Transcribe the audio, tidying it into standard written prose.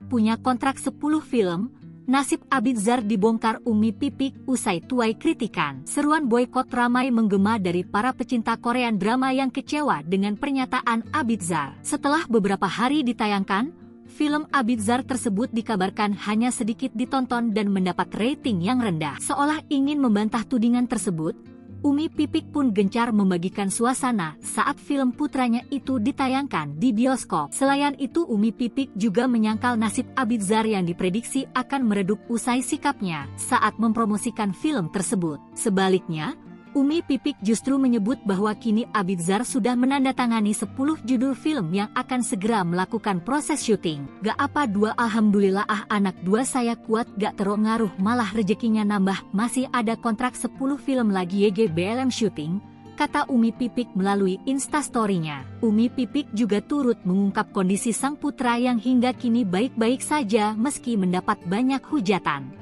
punya kontrak 10 film. Nasib Abidzar dibongkar Umi Pipik usai tuai kritikan. Seruan boykot ramai menggema dari para pecinta Korean drama yang kecewa dengan pernyataan Abidzar. Setelah beberapa hari ditayangkan, film Abidzar tersebut dikabarkan hanya sedikit ditonton dan mendapat rating yang rendah. Seolah ingin membantah tudingan tersebut, Umi Pipik pun gencar membagikan suasana saat film putranya itu ditayangkan di bioskop. Selain itu, Umi Pipik juga menyangkal nasib Abidzar yang diprediksi akan meredup usai sikapnya saat mempromosikan film tersebut. Sebaliknya, Umi Pipik justru menyebut bahwa kini Abidzar sudah menandatangani 10 judul film yang akan segera melakukan proses syuting. Gak apa dua, alhamdulillah anak dua saya kuat, gak terpengaruh, malah rezekinya nambah, masih ada kontrak 10 film lagi YGBLM syuting, kata Umi Pipik melalui instastory-nya. Umi Pipik juga turut mengungkap kondisi sang putra yang hingga kini baik-baik saja meski mendapat banyak hujatan.